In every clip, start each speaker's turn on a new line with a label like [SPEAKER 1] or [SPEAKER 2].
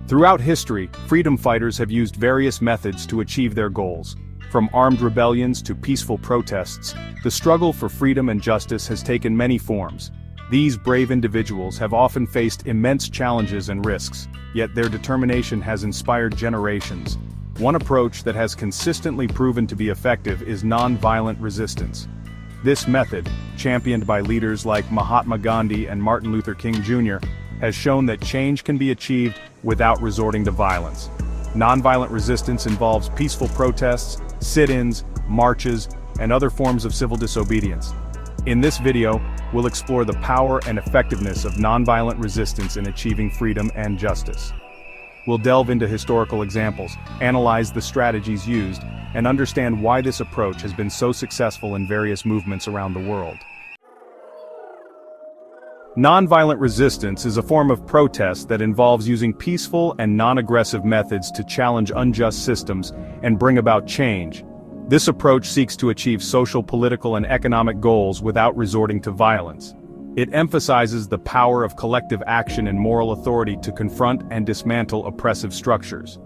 [SPEAKER 1] Throughout history, freedom fighters have used various methods to achieve their goals. From armed rebellions to peaceful protests, the struggle for freedom and justice has taken many forms. These brave individuals have often faced immense challenges and risks, yet their determination has inspired generations. One approach that has consistently proven to be effective is nonviolent resistance. This method, championed by leaders like Mahatma Gandhi and Martin Luther King Jr., has shown that change can be achieved without resorting to violence. Nonviolent resistance involves peaceful protests, sit-ins, marches, and other forms of civil disobedience. In this video, we'll explore the power and effectiveness of nonviolent resistance in achieving freedom and justice. We'll delve into historical examples, analyze the strategies used, and understand why this approach has been so successful in various movements around the world. Nonviolent resistance is a form of protest that involves using peaceful and non-aggressive methods to challenge unjust systems and bring about change. This approach seeks to achieve social, political, and economic goals without resorting to violence. It emphasizes the power of collective action and moral authority to confront and dismantle oppressive structures.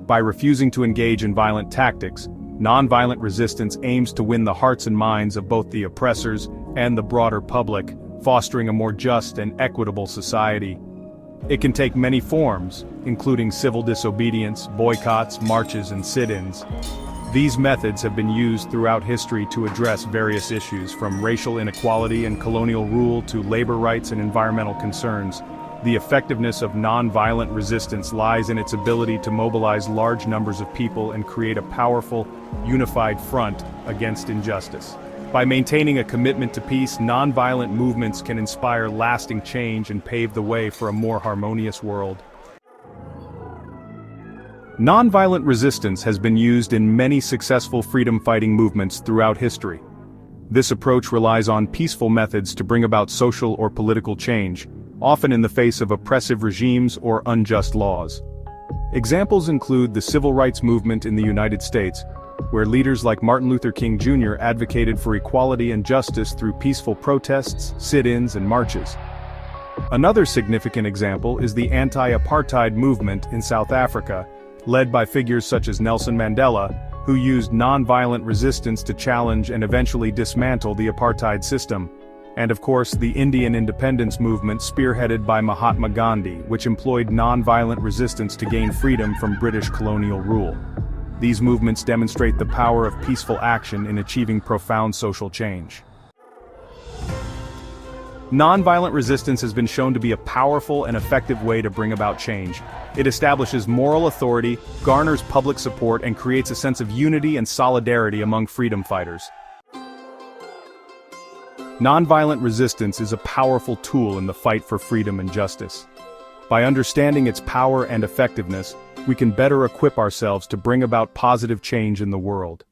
[SPEAKER 1] By refusing to engage in violent tactics, nonviolent resistance aims to win the hearts and minds of both the oppressors and the broader public, fostering a more just and equitable society. It can take many forms, including civil disobedience, boycotts, marches, and sit-ins. These methods have been used throughout history to address various issues, from racial inequality and colonial rule to labor rights and environmental concerns. The effectiveness of nonviolent resistance lies in its ability to mobilize large numbers of people and create a powerful, unified front against injustice. By maintaining a commitment to peace, nonviolent movements can inspire lasting change and pave the way for a more harmonious world. Nonviolent resistance has been used in many successful freedom-fighting movements throughout history. This approach relies on peaceful methods to bring about social or political change, often in the face of oppressive regimes or unjust laws. Examples include the civil rights movement in the United States, where leaders like Martin Luther King Jr. advocated for equality and justice through peaceful protests, sit-ins, and marches. Another significant example is the anti-apartheid movement in South Africa, led by figures such as Nelson Mandela, who used nonviolent resistance to challenge and eventually dismantle the apartheid system. And of course, the Indian independence movement spearheaded by Mahatma Gandhi, which employed nonviolent resistance to gain freedom from British colonial rule. These movements demonstrate the power of peaceful action in achieving profound social change. Nonviolent resistance has been shown to be a powerful and effective way to bring about change. It establishes moral authority, garners public support, and creates a sense of unity and solidarity among freedom fighters. Nonviolent resistance is a powerful tool in the fight for freedom and justice. By understanding its power and effectiveness, we can better equip ourselves to bring about positive change in the world.